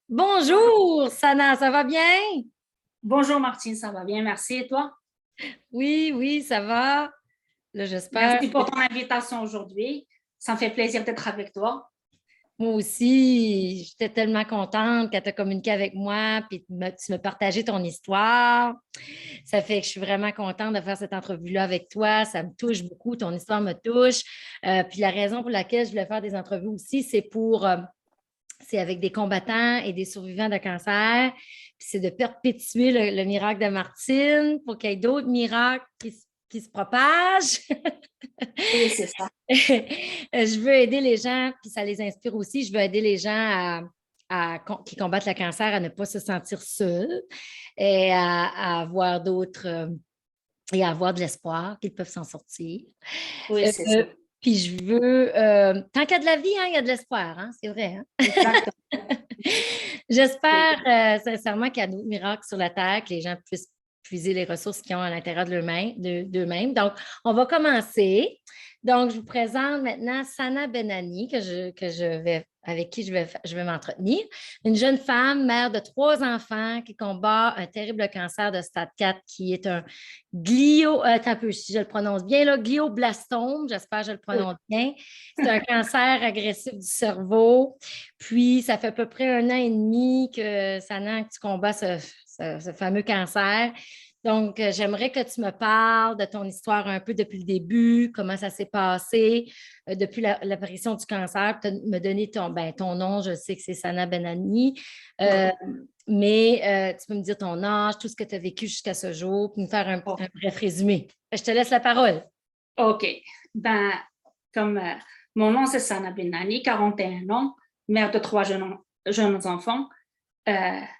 Bonjour, Sana, ça va bien? Bonjour Martine, ça va bien, merci. Et toi? Oui, oui, ça va. Là, j'espère Merci que pour ton invitation aujourd'hui. Ça me fait plaisir d'être avec toi. moi aussi, j'étais tellement contente quand tu as communiqué avec moi, puis tu me partageais ton histoire. Ça fait que je suis vraiment contente de faire cette entrevue-là avec toi. Ça me touche beaucoup, ton histoire me touche. Puis la raison pour laquelle je voulais faire des entrevues aussi, c'est avec des combattants et des survivants de cancer. Puis c'est de perpétuer le miracle de Martine pour qu'il y ait d'autres miracles qui se propagent. Oui, c'est ça. Je veux aider les gens, puis ça les inspire aussi. Je veux aider les gens qui combattent le cancer à ne pas se sentir seuls et à avoir d'autres et à avoir de l'espoir qu'ils peuvent s'en sortir. Oui, Euh, c'est ça. Puis je veux, tant qu'il y a de la vie, hein, il y a de l'espoir, hein, c'est vrai. Hein? Exactement. Oui. J'espère sincèrement qu'il y a d'autres miracles sur la Terre, que les gens puissent puiser les ressources qu'ils ont à l'intérieur d'eux-mêmes. Donc, on va commencer. Donc, je vous présente maintenant Sana Benani, avec qui je vais m'entretenir. Une jeune femme, mère de 3 enfants, qui combat un terrible cancer de stade 4, qui est un attends un peu, si je le prononce bien, là, glioblastome, j'espère que je le Oui. prononce bien. C'est un cancer agressif du cerveau. Puis, ça fait à peu près 1 an et demi que tu combats ce fameux cancer. Donc, j'aimerais que tu me parles de ton histoire un peu depuis le début, comment ça s'est passé depuis l'apparition du cancer. Tu me donner ton nom, je sais que c'est Sana Benani, Oui. mais tu peux me dire ton âge, tout ce que tu as vécu jusqu'à ce jour, puis me faire Oh, un bref résumé. Je te laisse la parole. OK. Ben, comme mon nom, c'est Sana Benani, 41 ans, mère de trois jeunes enfants,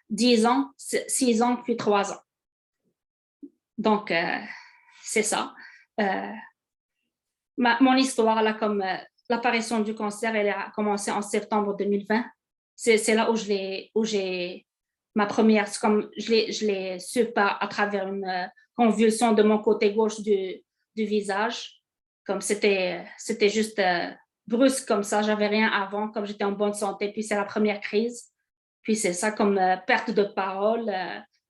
10 ans, 6 ans, puis 3 ans. Donc, c'est ça. Euh, mon histoire, là, comme l'apparition du cancer, elle a commencé en septembre 2020. C'est là où j'ai ma première, comme je l'ai su à travers une convulsion de mon côté gauche du visage. Comme c'était juste brusque comme ça, j'avais rien avant, comme j'étais en bonne santé. Puis c'est la première crise. Puis c'est ça, comme perte de parole,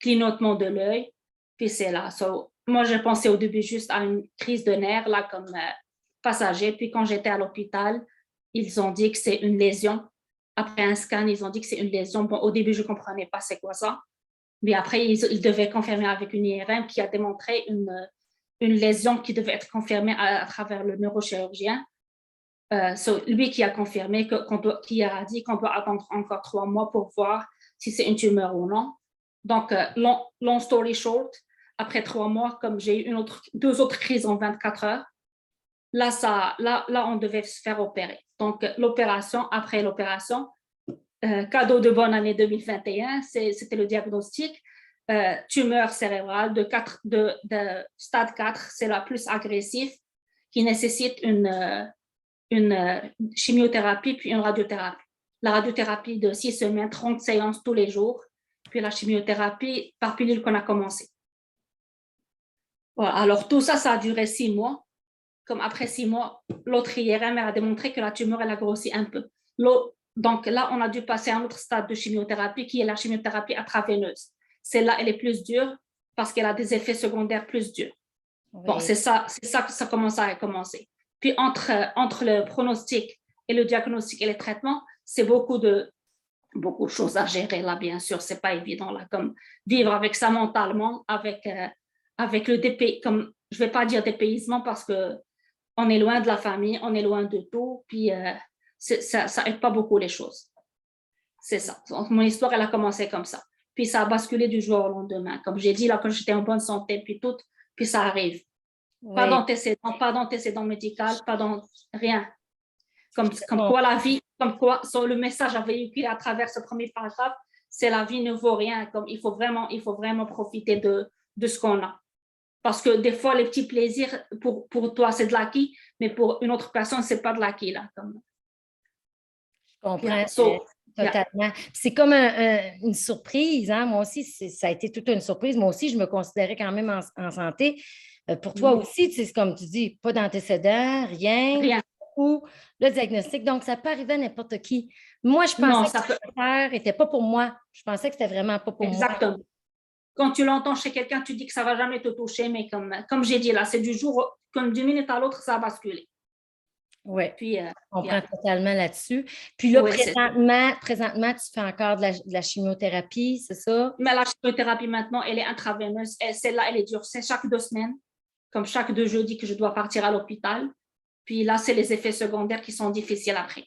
clignotement de l'œil. Puis c'est là. So, moi, j'ai pensé au début juste à une crise de nerfs, là, comme passager. Puis quand j'étais à l'hôpital, ils ont dit que c'est une lésion. Après un scan, ils ont dit que c'est une lésion. Bon, au début, je ne comprenais pas c'est quoi ça. Mais après, ils devaient confirmer avec une IRM qui a démontré une lésion qui devait être confirmée à travers le neurochirurgien. Lui qui a confirmé, qui a dit qu'on doit attendre encore 3 mois pour voir si c'est une tumeur ou non. Donc, long story short, après 3 mois, comme j'ai eu 2 autres crises en 24 heures, là, on devait se faire opérer. Donc, après l'opération, cadeau de bonne année 2021, c'était le diagnostic. Tumeur cérébrale de stade 4, c'est la plus agressive, qui nécessite une chimiothérapie puis une radiothérapie. La radiothérapie de 6 semaines, 30 séances tous les jours, puis la chimiothérapie par pilule qu'on a commencé. Voilà. Alors, tout ça, ça a duré 6 mois. Comme après 6 mois, l'autre IRM a démontré que la tumeur, elle a grossi un peu. Donc là, on a dû passer à un autre stade de chimiothérapie qui est la chimiothérapie intraveineuse. Celle-là, elle est plus dure parce qu'elle a des effets secondaires plus durs. Bon, Oui. c'est ça que ça commence à commencer. Puis entre le pronostic et le diagnostic et les traitements, c'est beaucoup de choses à gérer là, bien sûr. C'est pas évident là, comme vivre avec ça mentalement, avec le comme je vais pas dire dépaysement parce que on est loin de la famille, on est loin de tout, puis ça aide pas beaucoup les choses. C'est ça. Donc, mon histoire, elle a commencé comme ça. Puis ça a basculé du jour au lendemain. Comme j'ai dit, là, quand j'étais en bonne santé, puis tout, puis ça arrive. Oui. Pas d'antécédent médical, pas dans rien. Comme quoi la vie, comme quoi le message à véhiculer à travers ce premier paragraphe, c'est la vie ne vaut rien. Comme il faut vraiment profiter de ce qu'on a. Parce que des fois, les petits plaisirs, pour toi, c'est de l'acquis, mais pour une autre personne, c'est pas de l'acquis. Là, comme. Je Yeah. comprends Yeah. totalement. C'est comme une surprise, hein? Moi aussi, ça a été toute une surprise. Moi aussi, je me considérais quand même en santé. Pour toi Mm-hmm. aussi, c'est comme tu dis, pas d'antécédents, rien. Rien. ou le diagnostic. Donc, ça peut arriver à n'importe qui. Moi, je Non, pensais ça que peut. le cancer n'était pas pour moi. Je pensais que c'était vraiment pas pour moi. Exactement. Quand tu l'entends chez quelqu'un, tu dis que ça ne va jamais te toucher, mais comme j'ai dit là, c'est du jour, comme d'une minute à l'autre, ça a basculé. Oui, Puis, je comprends yeah. totalement là-dessus. Puis là, Oui, présentement, tu fais encore de la chimiothérapie, c'est ça? mais la chimiothérapie maintenant, elle est intraveineuse. Celle-là, elle est dure. C'est chaque 2 semaines, comme chaque 2 jeudis que je dois partir à l'hôpital. Puis là, c'est les effets secondaires qui sont difficiles après.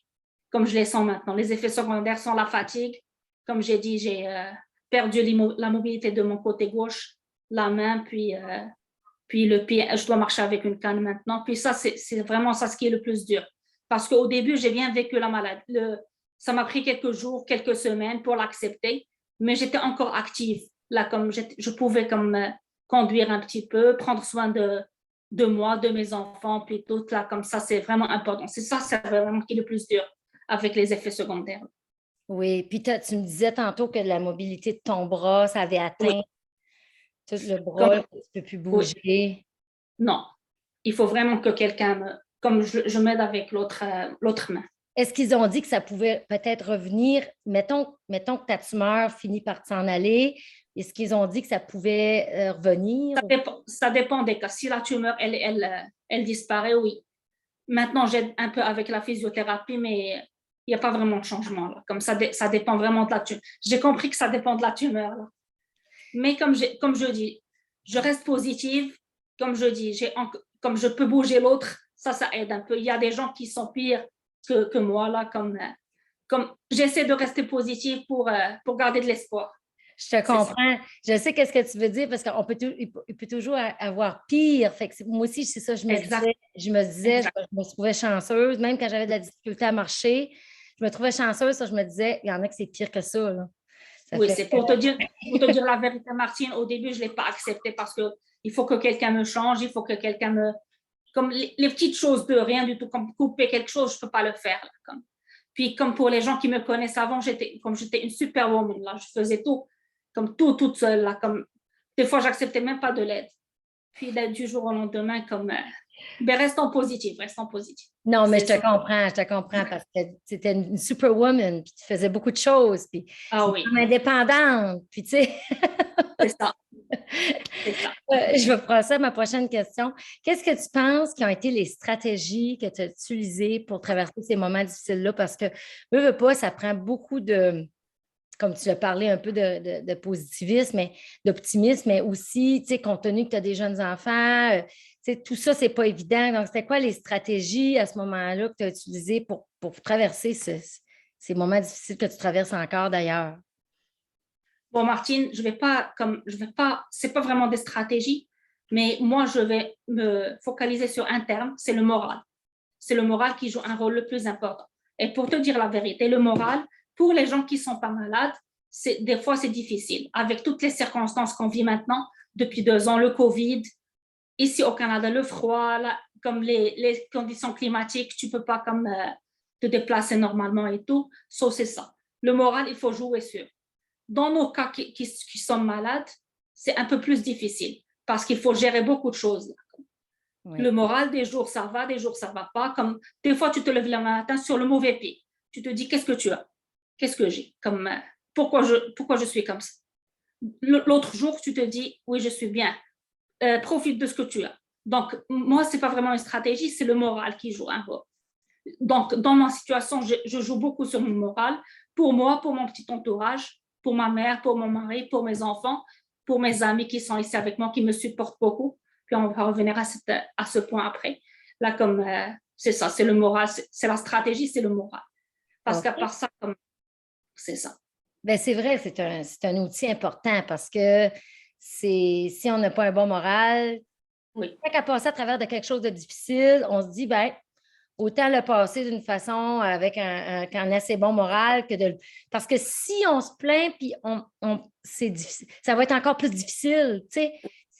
Comme je les sens maintenant. Les effets secondaires sont la fatigue. Comme j'ai dit, j'ai perdu la mobilité de mon côté gauche, la main, puis le pied. Je dois marcher avec une canne maintenant. Puis ça, c'est vraiment ça ce qui est le plus dur. Parce qu'au début, j'ai bien vécu la maladie. Ça m'a pris quelques jours, quelques semaines pour l'accepter, mais j'étais encore active. Là, comme je pouvais comme conduire un petit peu, prendre soin de moi, de mes enfants, puis tout là, comme ça, c'est vraiment important. C'est vraiment qui est le plus dur avec les effets secondaires. Oui, puis tu me disais tantôt que la mobilité de ton bras, ça avait Oui, atteint tout le comme, bras, là, que tu ne peux plus oui, bouger. non. Il faut vraiment que quelqu'un comme je m'aide avec l'autre main. Est-ce qu'ils ont dit que ça pouvait peut-être revenir? Mettons que ta tumeur finit par s'en aller. Est-ce qu'ils ont dit que ça pouvait revenir? Ça dépend des cas. Si la tumeur, elle disparaît, oui. Maintenant, j'aide un peu avec la physiothérapie, mais il n'y a pas vraiment de changement. Là. Comme ça dépend vraiment de la tumeur. J'ai compris que ça dépend de la tumeur. Là. Mais comme je dis, je reste positive. Comme je dis, comme je peux bouger l'autre, ça aide un peu. Il y a des gens qui sont pires que moi, là, comme j'essaie de rester positive pour garder de l'espoir. Je te C'est ça. comprends. Je sais qu'est-ce que tu veux dire parce qu'on peut, il peut toujours avoir pire. Fait que moi aussi, c'est ça, Exact, je me disais, exact. je me trouvais chanceuse, même quand j'avais de la difficulté à marcher, je me trouvais chanceuse, ça, je me disais, il y en a que c'est pire que ça, là. Ça Oui, fait c'est pour te dire la vérité, Martine. Au début, je ne l'ai pas accepté parce que il faut que quelqu'un me change, il faut que quelqu'un me. Comme les petites choses de rien du tout, comme couper quelque chose, je ne peux pas le faire. Là, comme. Puis, comme pour les gens qui me connaissent avant, j'étais une superwoman. Là, je faisais tout, comme tout, toute seule. Là, comme, des fois, j'acceptais même pas de l'aide. Puis, là, du jour au lendemain, comme. Ben, restons positifs, restons positifs. Non, mais C'est ça. je te comprends parce que tu étais une superwoman, puis tu faisais beaucoup de choses, puis Ah une oui, femme indépendante, puis tu sais. c'est ça, c'est ça. Je vais passer à ma prochaine question. Qu'est-ce que tu penses qui ont été les stratégies que tu as utilisées pour traverser ces moments difficiles-là? Parce que, veux pas, ça prend beaucoup de, comme tu as parlé un peu de positivisme, mais d'optimisme, mais aussi, tu sais, compte tenu que tu as des jeunes enfants, tu sais, tout ça, c'est pas évident. Donc, c'était quoi les stratégies à ce moment-là que tu as utilisées pour traverser ces moments difficiles que tu traverses encore d'ailleurs? Bon, Martine, c'est pas vraiment des stratégies, mais moi, je vais me focaliser sur un terme, c'est le moral. C'est le moral qui joue un rôle le plus important. Et pour te dire la vérité, le moral, pour les gens qui sont pas malades, des fois, c'est difficile. Avec toutes les circonstances qu'on vit maintenant, depuis 2 ans, le Covid, ici au Canada, le froid, comme les conditions climatiques, tu peux pas comme te déplacer normalement et tout. C'est ça. Le moral, il faut jouer sur. Dans nos cas qui sont malades, c'est un peu plus difficile parce qu'il faut gérer beaucoup de choses. Le Oui. moral, des jours ça va, des jours ça va pas. Comme des fois, tu te lèves le matin sur le mauvais pied. Tu te dis, qu'est-ce que tu as? Qu'est-ce que j'ai? Comme, pourquoi je suis comme ça? L'autre jour, tu te dis, oui, je suis bien. Profite de ce que tu as. Donc, moi, c'est pas vraiment une stratégie, c'est le moral qui joue un rôle. Donc, dans ma situation, je joue beaucoup sur mon moral, pour moi, pour mon petit entourage, pour ma mère, pour mon mari, pour mes enfants, pour mes amis qui sont ici avec moi, qui me supportent beaucoup. Puis on va revenir à ce point après. Là, comme c'est ça, c'est le moral, c'est la stratégie, c'est le moral. Parce qu'à OK. part ça, c'est ça. Ben, c'est vrai, c'est un outil important parce que si on n'a pas un bon moral, Oui, quand on passe à travers de quelque chose de difficile, on se dit, ben, autant le passer d'une façon avec un assez bon moral que de. Parce que si on se plaint, puis c'est difficile, ça va être encore plus difficile, tu sais.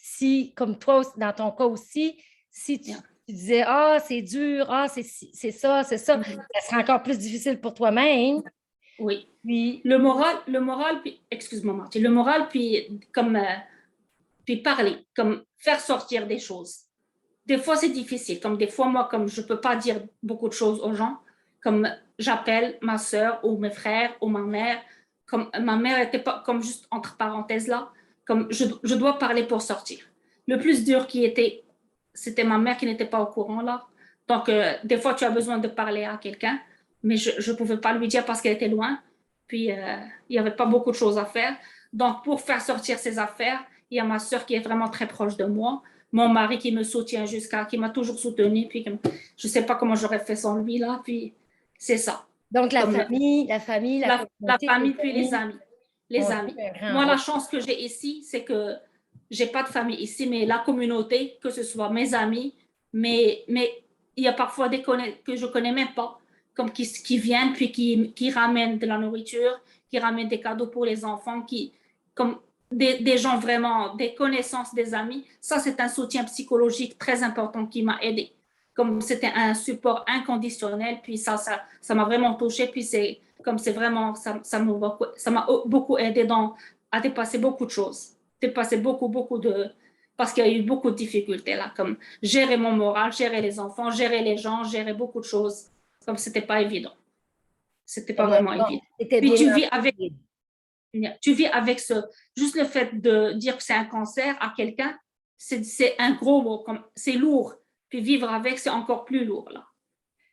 Si, comme toi, dans ton cas aussi, si yeah. tu disais, ah, c'est dur, ah, c'est ça, Mhm. ça sera encore plus difficile pour toi-même. Oui. Puis, Le moral, puis, excuse-moi, Martin, le moral, puis parler, comme faire sortir des choses. des fois, c'est difficile. Comme des fois, moi, comme je ne peux pas dire beaucoup de choses aux gens, comme j'appelle ma soeur ou mes frères ou ma mère, comme ma mère était pas, comme juste entre parenthèses là, comme je dois parler pour sortir. Le plus dur qui était, c'était ma mère qui n'était pas au courant là. Donc, des fois, tu as besoin de parler à quelqu'un, mais je ne pouvais pas lui dire parce qu'elle était loin. Puis, il n'y avait pas beaucoup de choses à faire. Donc, pour faire sortir ses affaires, il y a ma soeur qui est vraiment très proche de moi, mon mari qui me soutient qui m'a toujours soutenu, puis je ne sais pas comment j'aurais fait sans lui là, puis c'est ça. Donc, Comme la la communauté, famille, les puis les amis amis. Les ont amis. joué un grand Moi, la rôle. chance que j'ai ici, c'est que j'ai pas de famille ici, mais la communauté, que ce soit mes amis, mais il y a parfois des que je connais même pas, comme qui viennent, puis qui ramènent de la nourriture, qui ramènent des cadeaux pour les enfants, comme des gens vraiment, des connaissances, des amis. Ça, c'est un soutien psychologique très important qui m'a aidé. Comme c'était un support inconditionnel, puis ça m'a vraiment touché, puis c'est vraiment, ça m'a beaucoup aidé à dépasser beaucoup de choses, dépasser beaucoup parce qu'il y a eu beaucoup de difficultés là, comme gérer mon moral, gérer les enfants, gérer les gens, gérer beaucoup de choses, comme c'était pas évident, c'était pas Mais vraiment bon, évident. c'était Puis bien entouré. tu vis avec juste le fait de dire que c'est un cancer à quelqu'un, c'est un gros mot, c'est lourd. Puis vivre avec, c'est encore plus lourd, là.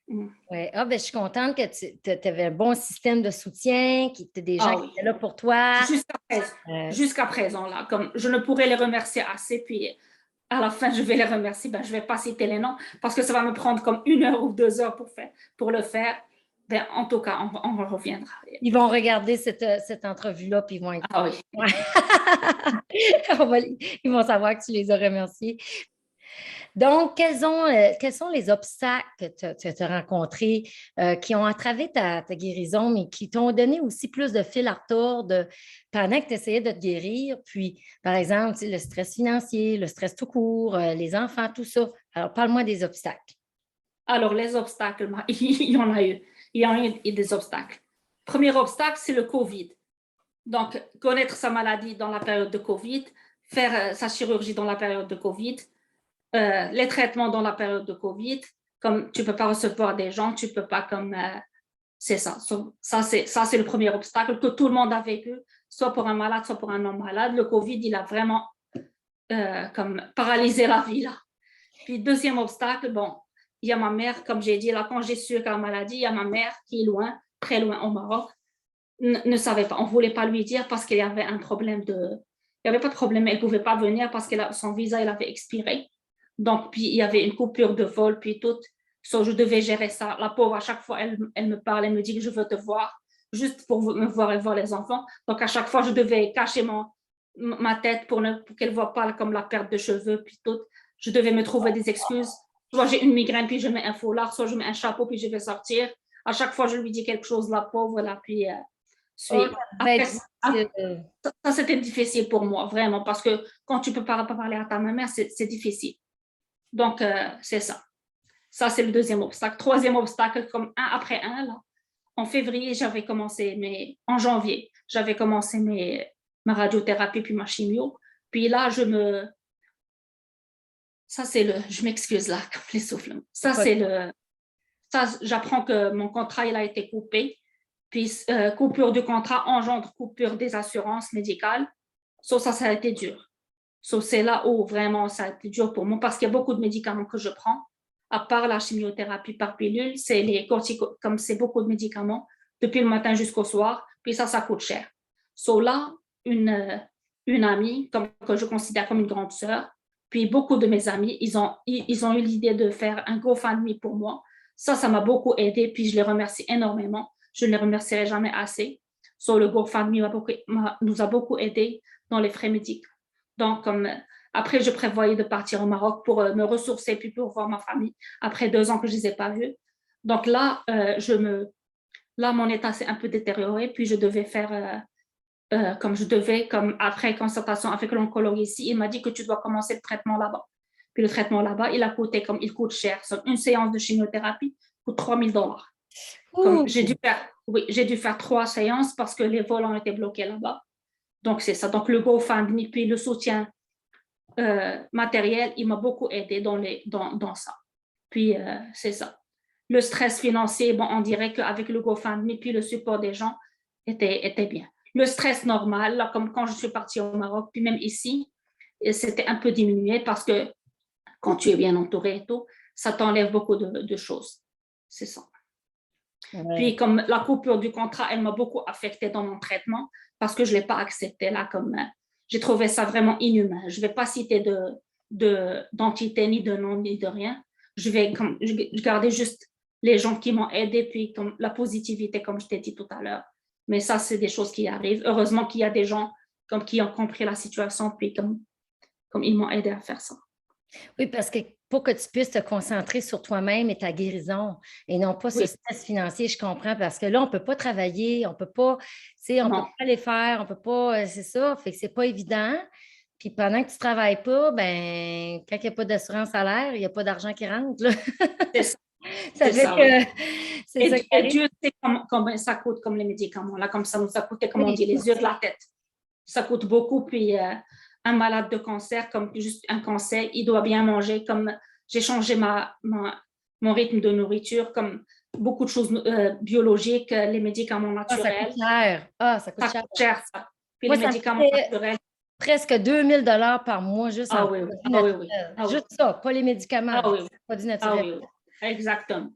Mm. Ouais. Ah, ben, je suis contente que tu avais un bon système de soutien, des gens Ah qui oui, étaient là pour toi. jusqu'à présent, Euh, jusqu'à présent, là, comme je ne pourrais les remercier assez, puis à la fin, je vais les remercier. Ben, je ne vais pas citer les noms parce que ça va me prendre comme 1 heure ou 2 heures pour le faire. Ben, en tout cas, on reviendra. Ils vont regarder cette entrevue-là, puis ils vont être. Ah oui. Ouais. Ils vont savoir que tu les as remerciés. Donc, quels sont les obstacles que tu as rencontrés qui ont entravé ta guérison, mais qui t'ont donné aussi plus de fil à retordre pendant que tu essayais de te guérir? Puis, par exemple, tu sais, le stress financier, le stress tout court, les enfants, tout ça. Alors, parle-moi des obstacles. Alors, les obstacles, il y en a eu. Il y en a eu des obstacles. Premier obstacle, c'est le COVID. Donc, connaître sa maladie dans la période de COVID, faire sa chirurgie dans la période de COVID, les traitements dans la période de COVID, comme tu ne peux pas recevoir des gens, tu ne peux pas comme... c'est ça. Ça, c'est le premier obstacle que tout le monde a vécu, soit pour un malade, soit pour un non malade. Le COVID, il a vraiment comme paralysé la vie, là. Puis, deuxième obstacle, bon, il y a ma mère, comme j'ai dit, là, quand j'ai su qu'elle a la maladie, il y a ma mère qui est loin, très loin au Maroc, ne savait pas. On ne voulait pas lui dire parce qu'il y avait un problème de... Il n'y avait pas de problème, elle ne pouvait pas venir parce que son visa, il avait expiré. Donc, puis il y avait une coupure de vol, puis tout. So, je devais gérer ça. La pauvre, à chaque fois, elle me parle, elle me dit que je veux te voir, juste pour me voir et voir les enfants. Donc, à chaque fois, je devais cacher ma tête pour qu'elle ne voit pas comme la perte de cheveux, puis tout. Je devais me trouver des excuses. Soit j'ai une migraine, puis je mets un foulard, soit je mets un chapeau, puis je vais sortir. À chaque fois, je lui dis quelque chose, la pauvre, là, puis Oh, ça devait après, être difficile. ça, c'était difficile pour moi, vraiment, parce que quand tu ne peux pas parler à ta mère, c'est difficile. Donc, c'est ça. Ça, c'est le deuxième obstacle. Troisième obstacle, comme un après un, là. En février, en janvier, j'avais commencé ma radiothérapie puis ma chimio. Puis là, je m'excuse là, comme les souffles. J'apprends que mon contrat, il a été coupé. Puis, coupure du contrat engendre coupure des assurances médicales. Ça a été dur. C'est là où vraiment ça a été dur pour moi parce qu'il y a beaucoup de médicaments que je prends. À part la chimiothérapie par pilule, c'est les corticoïdes, comme c'est beaucoup de médicaments, depuis le matin jusqu'au soir, puis ça coûte cher. Là, une amie que je considère comme une grande sœur, puis beaucoup de mes amis, ils ont eu l'idée de faire un GoFundMe pour moi. Ça m'a beaucoup aidé, puis je les remercie énormément. Je ne les remercierai jamais assez. Le GoFundMe nous a beaucoup aidé dans les frais médicaux. Donc, après, je prévoyais de partir au Maroc pour me ressourcer puis pour voir ma famille après 2 ans que je ne les ai pas vus. Donc là, mon état s'est un peu détérioré, puis je devais faire comme après consultation avec l'oncologue ici, il m'a dit que tu dois commencer le traitement là-bas. Puis le traitement là-bas, il coûte cher. Une séance de chimiothérapie coûte $3 000. J'ai dû faire 3 séances parce que les vols ont été bloqués là-bas. Donc, c'est ça. Donc, le GoFundMe, puis le soutien matériel, il m'a beaucoup aidé dans ça. Puis, c'est ça. Le stress financier, bon, on dirait qu'avec le GoFundMe, puis le support des gens était bien. Le stress normal, là, comme quand je suis partie au Maroc, puis même ici, c'était un peu diminué parce que quand tu es bien entouré et tout, ça t'enlève beaucoup de choses. C'est ça. Ouais. Puis, comme la coupure du contrat, elle m'a beaucoup affectée dans mon traitement parce que je ne l'ai pas accepté là. J'ai trouvé ça vraiment inhumain. Je ne vais pas citer d'entité, ni de nom, ni de rien. Je vais garder juste les gens qui m'ont aidé, puis comme la positivité, comme je t'ai dit tout à l'heure. Mais ça, c'est des choses qui arrivent. Heureusement qu'il y a des gens qui ont compris la situation, puis comme ils m'ont aidé à faire ça. Oui, parce que pour que tu puisses te concentrer sur toi-même et ta guérison et non pas ce stress financier, je comprends, parce que là, on ne peut pas travailler, on ne peut pas, on peut pas les faire, on ne peut pas, c'est ça, fait que c'est pas évident. Puis pendant que tu ne travailles pas, ben, quand il n'y a pas d'assurance salaire, il n'y a pas d'argent qui rentre. Là. C'est ça. Ça fait que c'est ça. Et Dieu sait combien ça coûte comme les médicaments. Là, comme ça nous a coûté, comme on dit, les yeux de la tête. Ça coûte beaucoup. Puis un malade de cancer, comme juste un cancer, il doit bien manger. Comme j'ai changé mon rythme de nourriture, comme beaucoup de choses biologiques, les médicaments naturels. Ça coûte cher. Ça. Puis les médicaments naturels. Presque 2000 $ par mois juste en produits naturels. Juste ça, pas les médicaments, produits naturels. Exactement.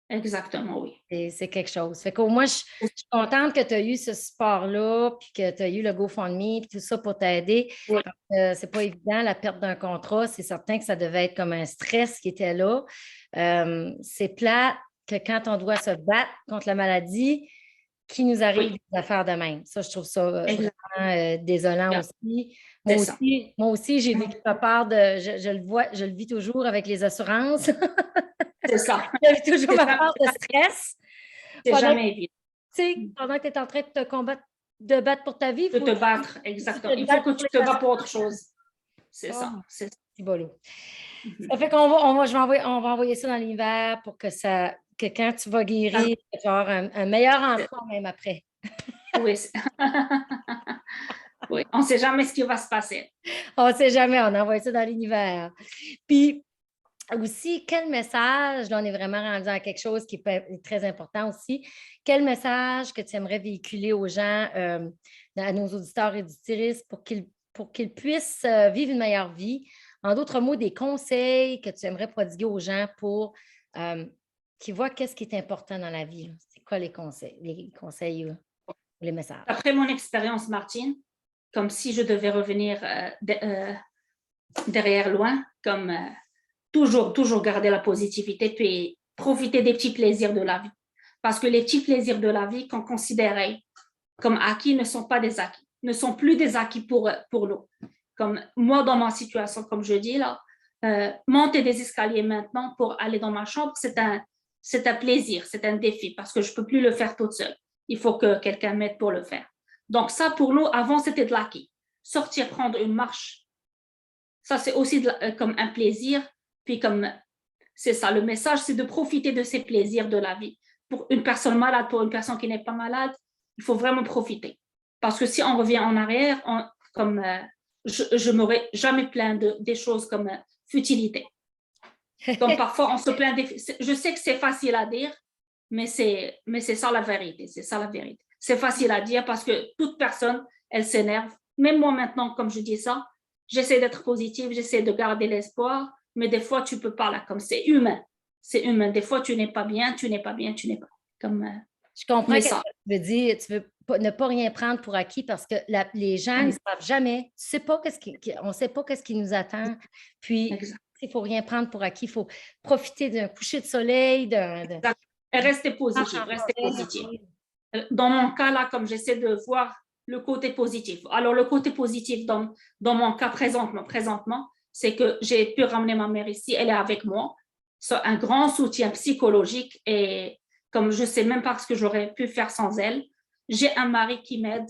Exactement, oui. C'est quelque chose. Fait qu'au moins, je suis contente que tu as eu ce support-là, puis que tu as eu le GoFundMe, puis tout ça pour t'aider. Oui. C'est pas évident, la perte d'un contrat. C'est certain que ça devait être comme un stress qui était là. C'est plat que quand on doit se battre contre la maladie, qu'il nous arrive des affaires de même. Ça, je trouve ça vraiment désolant aussi. Moi aussi, j'ai vécu ma part de... Je le vois, je le vis toujours avec les assurances. C'est ça. J'ai toujours ma part de stress. C'est jamais évident. Tu sais, pendant que tu es en train de te combattre, de battre pour ta vie. De te battre, exactement. Il faut que tu te bats pour autre chose. C'est ça. C'est beau. Ça fait qu'on on va envoyer ça dans l'univers pour que quand tu vas guérir, tu vas avoir un meilleur emploi même après. Oui. Oui, on ne sait jamais ce qui va se passer. On ne sait jamais, on envoie ça dans l'univers. Puis, aussi, quel message, là, on est vraiment rendu à quelque chose qui est très important aussi, quel message que tu aimerais véhiculer aux gens, à nos auditeurs et auditrices pour qu'ils puissent vivre une meilleure vie? En d'autres mots, des conseils que tu aimerais prodiguer aux gens pour qu'ils voient qu'est-ce qui est important dans la vie. Là. C'est quoi les conseils ou les messages? Après mon expérience, Martine, comme si je devais revenir derrière loin, comme... toujours garder la positivité, puis profiter des petits plaisirs de la vie. Parce que les petits plaisirs de la vie qu'on considérait comme acquis ne sont pas des acquis, ne sont plus des acquis pour nous. Comme moi, dans ma situation, comme je dis là, monter des escaliers maintenant pour aller dans ma chambre, c'est un plaisir, c'est un défi, parce que je ne peux plus le faire toute seule. Il faut que quelqu'un m'aide pour le faire. Donc ça, pour nous, avant, c'était de l'acquis. Sortir, prendre une marche, ça, c'est aussi comme un plaisir. Puis comme c'est ça, le message, c'est de profiter de ces plaisirs de la vie. Pour une personne malade, pour une personne qui n'est pas malade, il faut vraiment profiter. Parce que si on revient en arrière, je ne m'aurais jamais plaint des choses comme futilité. Comme parfois, on se plaint je sais que c'est facile à dire, mais c'est ça la vérité. C'est ça la vérité. C'est facile à dire parce que toute personne, elle s'énerve. Même moi maintenant, comme je dis ça, j'essaie d'être positive, j'essaie de garder l'espoir. Mais des fois, tu ne peux pas, là, comme c'est humain. C'est humain. Des fois, tu n'es pas bien. Comme, je comprends ce que tu veux dire. Tu veux ne pas rien prendre pour acquis parce que les gens, ils ne savent jamais. On ne sait pas ce qui nous attend. Puis, il ne faut rien prendre pour acquis. Il faut profiter d'un coucher de soleil. Rester positif. Dans mon cas, là, comme j'essaie de voir le côté positif. Alors, le côté positif dans mon cas présentement, c'est que j'ai pu ramener ma mère ici, elle est avec moi. C'est un grand soutien psychologique et comme je ne sais même pas ce que j'aurais pu faire sans elle. J'ai un mari qui m'aide.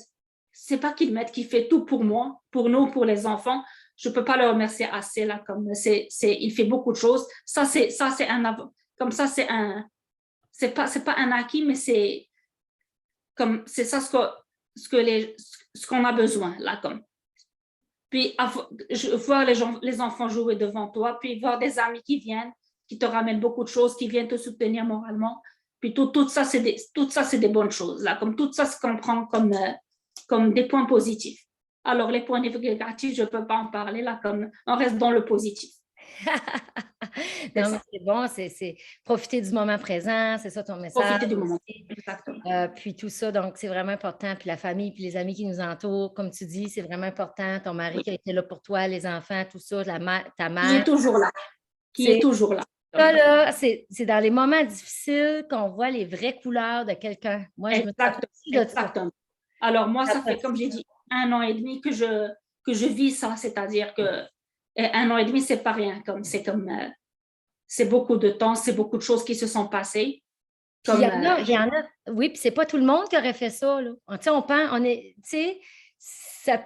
C'est pas qu'il m'aide, qui fait tout pour moi, pour nous, pour les enfants. Je ne peux pas le remercier assez là, comme il fait beaucoup de choses. C'est pas un acquis, mais c'est ça ce qu'on a besoin là, comme. puis voir les enfants jouer devant toi, puis voir des amis qui viennent, qui te ramènent beaucoup de choses, qui viennent te soutenir moralement. Puis tout ça, c'est des bonnes choses. Là. Comme tout ça se comprend comme des points positifs. Alors, les points négatifs, je ne peux pas en parler, là, comme on reste dans le positif. Non, mais c'est bon, c'est profiter du moment présent, c'est ça ton message. Profiter du moment, exactement. Puis tout ça, donc c'est vraiment important. Puis la famille, puis les amis qui nous entourent, comme tu dis, c'est vraiment important. Ton mari qui a été là pour toi, les enfants, tout ça, ta mère. Qui est toujours là. Qui est toujours là. Ça, là, c'est dans les moments difficiles qu'on voit les vraies couleurs de quelqu'un. Moi, je exactement. Alors, moi, ça fait, comme j'ai dit, 1 an et demi que je vis ça, c'est-à-dire que 1 an et demi, c'est pas rien. C'est beaucoup de temps, c'est beaucoup de choses qui se sont passées. Il y en a, oui, puis c'est pas tout le monde qui aurait fait ça, là.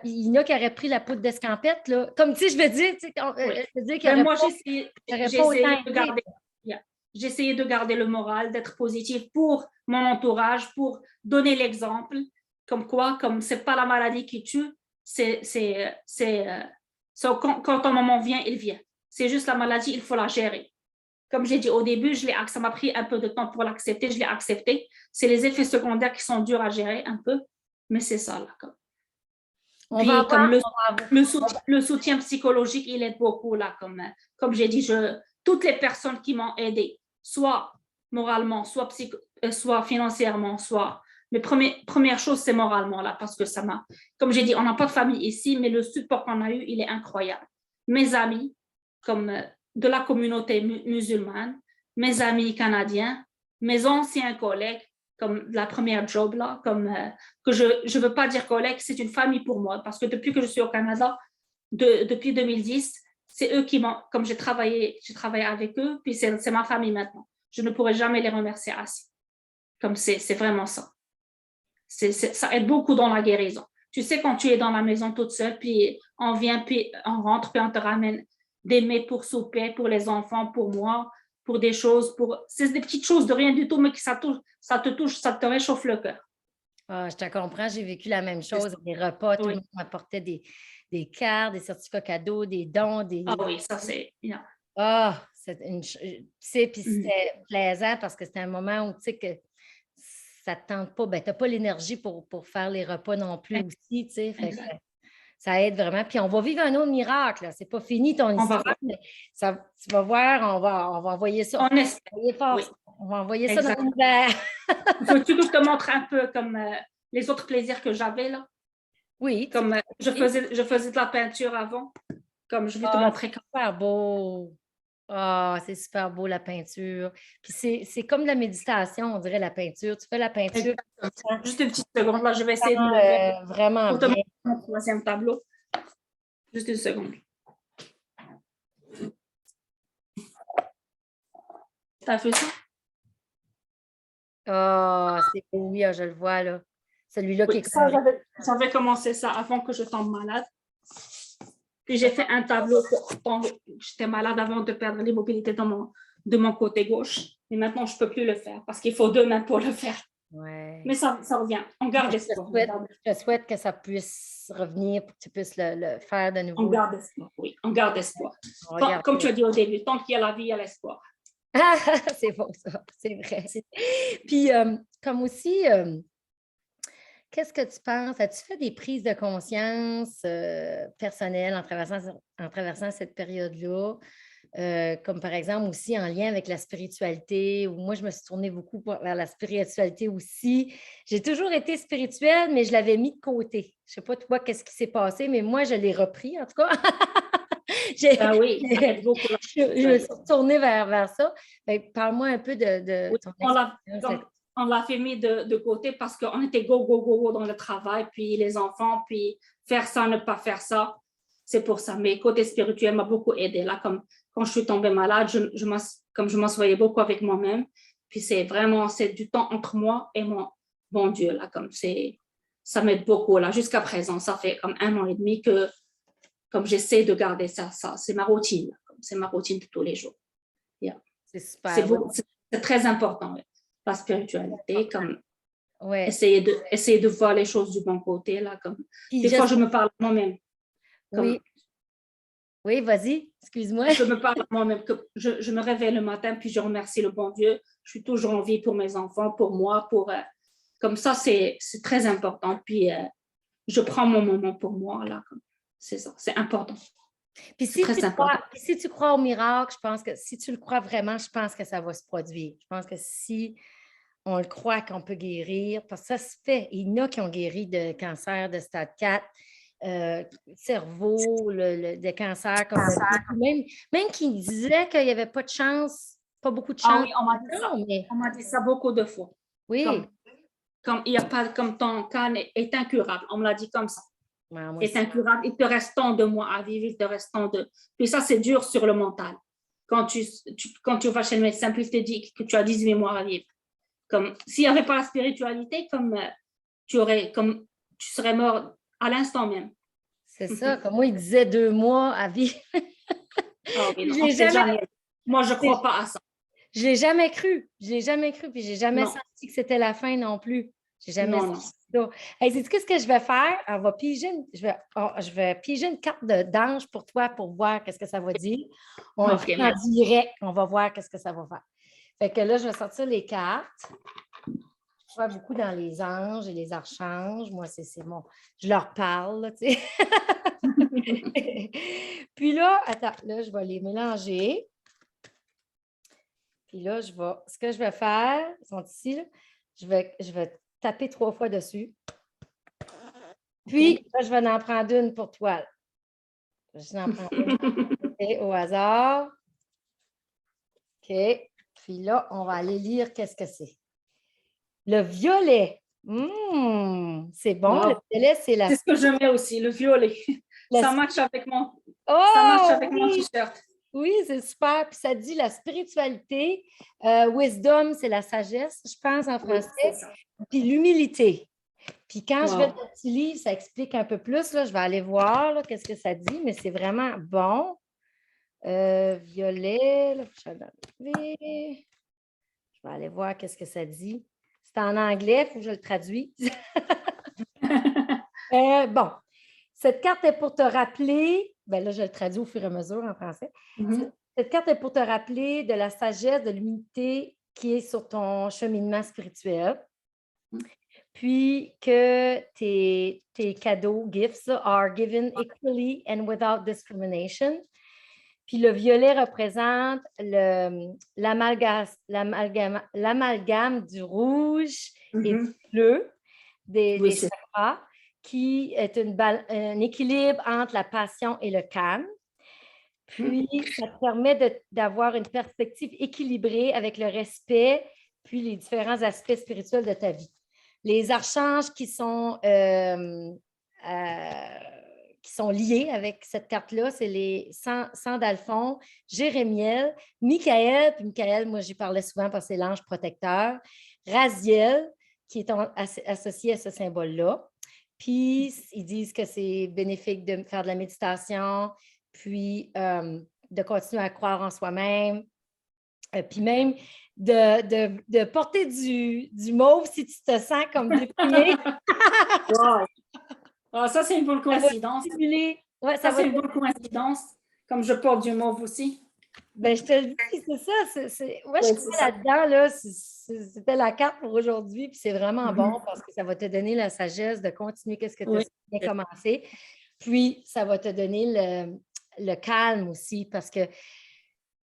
Il y en a qui auraient pris la poudre d'escampette, là. Comme, tu sais, je veux dire, moi, j'ai essayé de garder le moral, d'être positif pour mon entourage, pour donner l'exemple, comme c'est pas la maladie qui tue, quand un moment vient, il vient. C'est juste la maladie, il faut la gérer. Comme j'ai dit au début, ça m'a pris un peu de temps pour l'accepter, je l'ai accepté. C'est les effets secondaires qui sont durs à gérer un peu, mais c'est ça, là. Le soutien psychologique, il aide beaucoup, là. Comme j'ai dit, toutes les personnes qui m'ont aidé, soit moralement, soit financièrement, mais première chose, c'est moralement, là, parce que comme j'ai dit, on n'a pas de famille ici, mais le support qu'on a eu, il est incroyable. Mes amis, comme de la communauté musulmane, mes amis canadiens, mes anciens collègues, comme la première job, là, que je ne veux pas dire collègue, c'est une famille pour moi, parce que depuis que je suis au Canada, depuis 2010, c'est eux qui m'ont, comme j'ai travaillé avec eux, puis c'est ma famille maintenant. Je ne pourrai jamais les remercier assez. Comme c'est vraiment ça. Ça aide beaucoup dans la guérison. Tu sais, quand tu es dans la maison toute seule, puis on vient, puis on rentre, puis on te ramène des mets pour souper, pour les enfants, pour moi, pour des choses, c'est des petites choses de rien du tout, mais que ça te touche, ça te réchauffe le cœur. Ah, je te comprends, j'ai vécu la même chose, des repas, tout le monde m'apportait des cartes, des certificats cadeaux, des dons, Ah oui, ça c'est... Yeah. Ah, puis c'était plaisant parce que c'était un moment où tu sais que ça ne te tente pas, ben, tu n'as pas l'énergie pour faire les repas non plus aussi, tu sais, ça aide vraiment. Puis on va vivre un autre miracle, c'est pas fini ton histoire, mais tu vas voir, on va envoyer ça. On espère. On va envoyer ça dans l'univers. Veux-tu que je te montre un peu comme les autres plaisirs que j'avais là? Oui. Comme je faisais de la peinture avant. Comme je vais te montrer. C'est super beau. Ah, c'est super beau la peinture. Puis c'est comme de la méditation, on dirait la peinture. Tu fais la peinture. Juste une petite seconde, là, je vais essayer de le vraiment pour te montrer mon troisième tableau. Juste une seconde. T'as fait ça? Ah, c'est beau, oui, je le vois là. Celui-là qui est ça, j'avais commencé ça avant que je tombe malade. Puis j'ai fait un tableau quand j'étais malade avant de perdre l'immobilité de mon côté gauche. Mais maintenant, je ne peux plus le faire parce qu'il faut 2 mains pour le faire. Ouais. Mais ça revient. On garde espoir. Je te souhaite que ça puisse revenir pour que tu puisses le faire de nouveau. On garde espoir, oui. On garde espoir. Comme tu as dit au début, tant qu'il y a la vie, il y a l'espoir. C'est beau ça, c'est vrai. Puis, comme aussi, qu'est-ce que tu penses? As-tu fait des prises de conscience personnelles en traversant cette période-là? Comme par exemple aussi en lien avec la spiritualité, où moi, je me suis tournée beaucoup vers la spiritualité aussi. J'ai toujours été spirituelle, mais je l'avais mis de côté. Je ne sais pas, toi, qu'est-ce qui s'est passé, mais moi, je l'ai repris, en tout cas. Oui, je me suis retournée vers ça. Parle-moi un peu de ton expérience. On l'a fait mis de côté parce qu'on était go dans le travail, puis les enfants, puis faire ça, ne pas faire ça. C'est pour ça. Mais côté spirituel m'a beaucoup aidé. Là, comme quand je suis tombée malade, je m'assoyais beaucoup avec moi-même. Puis c'est du temps entre moi et mon bon Dieu. Là, ça m'aide beaucoup. Là, jusqu'à présent, ça fait comme 1 an et demi que comme j'essaie de garder ça. C'est ma routine. C'est ma routine de tous les jours. Yeah. C'est super. C'est très important. Ouais. La spiritualité, comme essayer de voir les choses du bon côté. Là, comme, des fois, je me parle moi-même. Oui, oui, vas-y, excuse-moi. Je me parle à moi-même, que je me réveille le matin, puis je remercie le bon Dieu. Je suis toujours en vie pour mes enfants, pour moi, comme ça, c'est très important. Puis je prends mon moment pour moi, là. C'est ça, c'est important. Puis C'est très important. si tu crois au miracle, je pense que si tu le crois vraiment, je pense que ça va se produire. Je pense que si on le croit qu'on peut guérir, parce que ça se fait. Il y en a qui ont guéri de cancer de stade 4, cerveau, des cancers comme même qui disaient qu'il n'y avait pas de chance, pas beaucoup de Ah chance. oui, on m'a dit ça. Non, mais On m'a dit ça beaucoup de fois. oui. Comme il y a pas, comme ton cas est incurable. On me l'a dit comme ça. Ouais, moi Est aussi. incurable. Il te reste tant de mois à vivre, il te reste tant de. Puis ça, c'est dur sur le mental. Quand tu vas chez le médecin, puis il te dit que tu as 18 mois à vivre. Comme s'il n'y avait pas la spiritualité, tu serais mort à l'instant même. C'est ça. Comme moi, il disait 2 mois à vivre. Ah oui, non, Je l'ai jamais. Moi, je ne crois pas à ça. Je l'ai jamais cru. Je l'ai jamais cru. Puis j'ai jamais Non. senti que c'était la fin non plus. J'ai jamais Non, senti ça. Hey, sais-tu ce que je vais faire? Je vais piger une carte d'ange pour toi pour voir qu'est-ce que ça va dire. On le Ok, fait en direct. On va voir qu'est-ce que ça va faire. Fait que là, je vais sortir les cartes. Je crois beaucoup dans les anges et les archanges. Moi, c'est mon. Je leur parle, là, tu sais. Puis là, attends, là, je vais les mélanger. Puis là, ce que je vais faire, ils sont ici, là, je vais taper 3 fois dessus. Puis, là, je vais en prendre une pour toi. Je vais en prendre une au hasard. OK. Puis là, on va aller lire qu'est-ce que c'est. Le violet. C'est bon. Wow. Le violet, c'est la... C'est ce que je mets aussi, le violet. Ça matche avec mon oui! t-shirt. Oui, c'est super. Puis ça dit la spiritualité. Wisdom, c'est la sagesse, je pense, en français. Oui, puis l'humilité. Puis quand je vais wow. dans le petit livre, ça explique un peu plus. Là, je vais aller voir qu'est-ce que ça dit, mais c'est vraiment bon. Violet, là, je vais aller voir qu'est-ce que ça dit. C'est en anglais, il faut que je le traduise. Bon, cette carte est pour te rappeler, ben là, je le traduis au fur et à mesure en français. Cette carte est pour te rappeler de la sagesse, de l'humilité qui est sur ton cheminement spirituel. Puis que tes cadeaux, gifts, are given equally and without discrimination. Puis le violet représente l'amalgame du rouge et du bleu des chakras, qui est un équilibre entre la passion et le calme. Puis, ça te permet d'avoir une perspective équilibrée avec le respect, puis les différents aspects spirituels de ta vie. Les archanges qui sont liés avec cette carte-là, c'est les Sandalphon, Jérémiel, Michael, puis Michael, moi j'y parlais souvent parce que c'est l'ange protecteur, Raziel, qui est associé à ce symbole-là. Puis, ils disent que c'est bénéfique de faire de la méditation, puis de continuer à croire en soi-même, puis même de porter du mauve si tu te sens comme déprimé. Wow. Oh, ça, c'est une bonne coïncidence. Ouais, ça, c'est une bonne coïncidence, comme je porte du mauve aussi. Ben, je te le dis, c'est ça. Moi, je suis là-dedans, là, c'était la carte pour aujourd'hui, puis c'est vraiment bon parce que ça va te donner la sagesse de continuer qu'est-ce que tu as bien commencé. Puis, ça va te donner le calme aussi parce que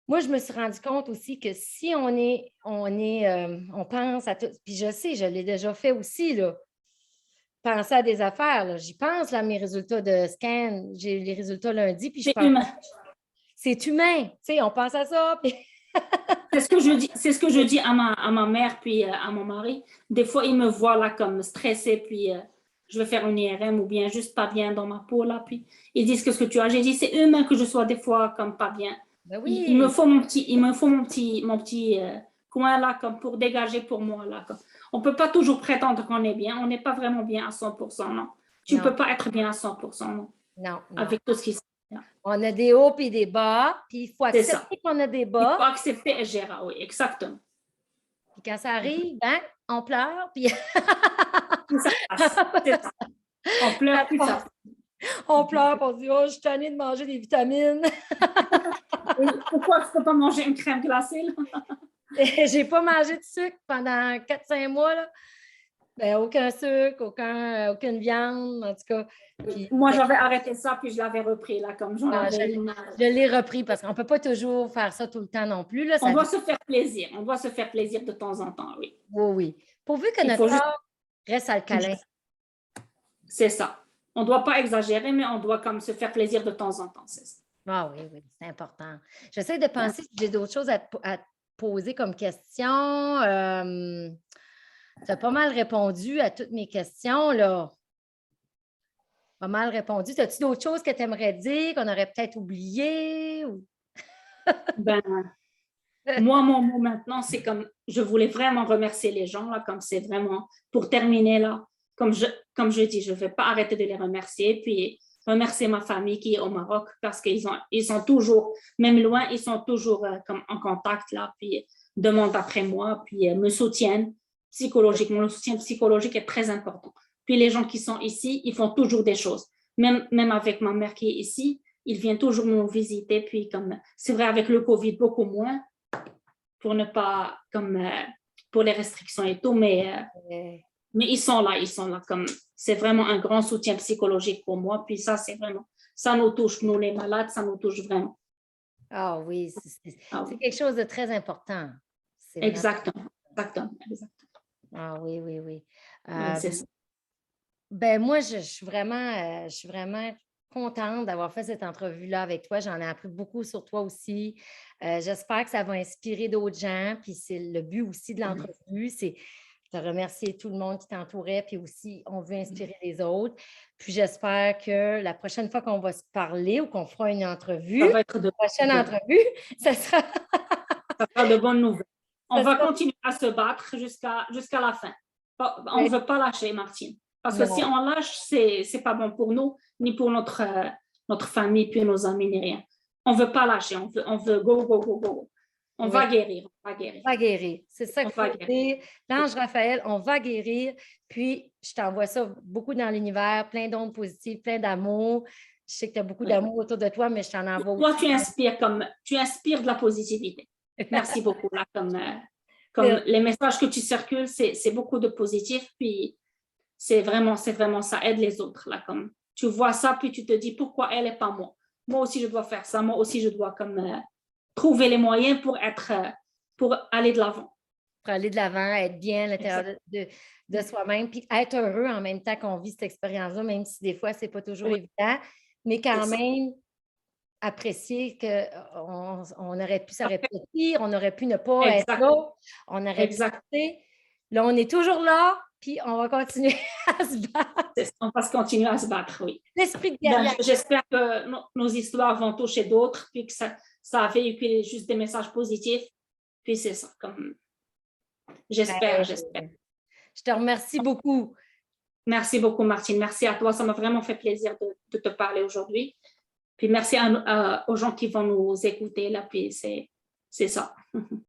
moi, je me suis rendu compte aussi que si on pense à tout, puis je sais, je l'ai déjà fait aussi, là, penser à des affaires, là, j'y pense, là, mes résultats de scan, j'ai les résultats lundi, puis je pense... humain. C'est humain, tu sais, on pense à ça, puis... C'est ce que je dis à ma mère puis à mon mari. Des fois, ils me voient là comme stressée, puis je vais faire une IRM ou bien juste pas bien dans ma peau là, puis ils disent qu'est-ce que tu as. J'ai dit c'est humain que je sois des fois comme pas bien. Ben oui. Il me faut mon petit coin là comme pour dégager pour moi là. Comme. On peut pas toujours prétendre qu'on est bien. On n'est pas vraiment bien à 100%, non. Tu ne peux pas être bien à 100%, non. Non. Avec tout ce qui se passe. On a des hauts et des bas, puis il faut accepter qu'on a des bas. Il faut accepter et gérer, oui, exactement. Puis quand ça arrive, hein, on pleure, puis... ça passe, c'est ça. On pleure, puis ça. On pleure, puis on se dit, oh, je suis tannée de manger des vitamines. Pourquoi tu ne peux pas manger une crème glacée, là? J'ai pas mangé de sucre pendant 4-5 mois, là. Ben, aucun sucre, aucune viande, en tout cas. Puis, Moi, j'avais arrêté ça, puis je l'avais repris, là, comme j'en avais une. je l'ai repris parce qu'on ne peut pas toujours faire ça tout le temps non plus. Là, On doit se faire plaisir. On doit se faire plaisir de temps en temps, oui. Oui, oui. Pourvu que Il notre faut juste... corps reste alcalin. C'est ça. On ne doit pas exagérer, mais on doit comme se faire plaisir de temps en temps, c'est ça. Ah oui, oui, c'est important. J'essaie de penser si j'ai d'autres choses à te poser comme question. Tu as pas mal répondu à toutes mes questions, là. Pas mal répondu. As-tu d'autres choses que tu aimerais dire, qu'on aurait peut-être oubliées? Ou... Ben, moi, mon mot maintenant, c'est comme, je voulais vraiment remercier les gens, là, comme c'est vraiment, pour terminer, là, comme je dis, je ne vais pas arrêter de les remercier, puis remercier ma famille qui est au Maroc, parce ils sont toujours, même loin, ils sont toujours comme en contact, là, puis demandent après moi, puis me soutiennent psychologiquement. Le soutien psychologique est très important. Puis les gens qui sont ici, ils font toujours des choses. Même avec ma mère qui est ici, ils viennent toujours nous visiter, puis comme, c'est vrai, avec le COVID, beaucoup moins, pour ne pas, comme, pour les restrictions et tout, mais ils sont là, comme, c'est vraiment un grand soutien psychologique pour moi, puis ça, c'est vraiment, ça nous touche, nous les malades, ça nous touche vraiment. Ah oui, c'est quelque chose de très important. Exactement. Ah oui, oui, oui. C'est ça. Ben moi, je suis vraiment contente d'avoir fait cette entrevue-là avec toi. J'en ai appris beaucoup sur toi aussi. J'espère que ça va inspirer d'autres gens. Puis c'est le but aussi de l'entrevue, c'est de remercier tout le monde qui t'entourait. Puis aussi, on veut inspirer les autres. Puis j'espère que la prochaine fois qu'on va se parler ou qu'on fera une entrevue, ça va être ça sera... ça sera de bonnes nouvelles. On va continuer à se battre jusqu'à la fin. On ne veut pas lâcher, Martine. Parce que si on lâche, c'est pas bon pour nous, ni pour notre famille, puis nos amis, ni rien. On veut pas lâcher, on veut go. On va guérir. On va guérir. C'est ça qu'il faut dire. L'ange Raphaël, on va guérir. Puis, je t'envoie ça beaucoup dans l'univers, plein d'ondes positives, plein d'amour. Je sais que tu as beaucoup d'amour autour de toi, mais je t'en envoie aussi. Toi, tu inspires de la positivité. Merci beaucoup. Là, comme les messages que tu circules, c'est beaucoup de positif, puis c'est vraiment ça aide les autres. Là, comme tu vois ça, puis tu te dis pourquoi elle et pas moi. Moi aussi, je dois faire ça. Moi aussi, je dois comme trouver les moyens pour aller de l'avant. Pour aller de l'avant, être bien à l'intérieur de soi-même, puis être heureux en même temps qu'on vit cette expérience-là, même si des fois, ce n'est pas toujours évident, mais quand même apprécier qu'on aurait pu s'arrêter, on aurait pu ne pas être là, on aurait pu. Là, on est toujours là, puis on va continuer à se battre. On va continuer à se battre, oui. L'esprit de guerrier. J'espère que nos histoires vont toucher d'autres, puis que ça a véhiculé juste des messages positifs. Puis c'est ça, comme j'espère. Je te remercie beaucoup. Merci beaucoup, Martine. Merci à toi. Ça m'a vraiment fait plaisir de te parler aujourd'hui. Puis merci aux gens qui vont nous écouter, là, puis c'est ça.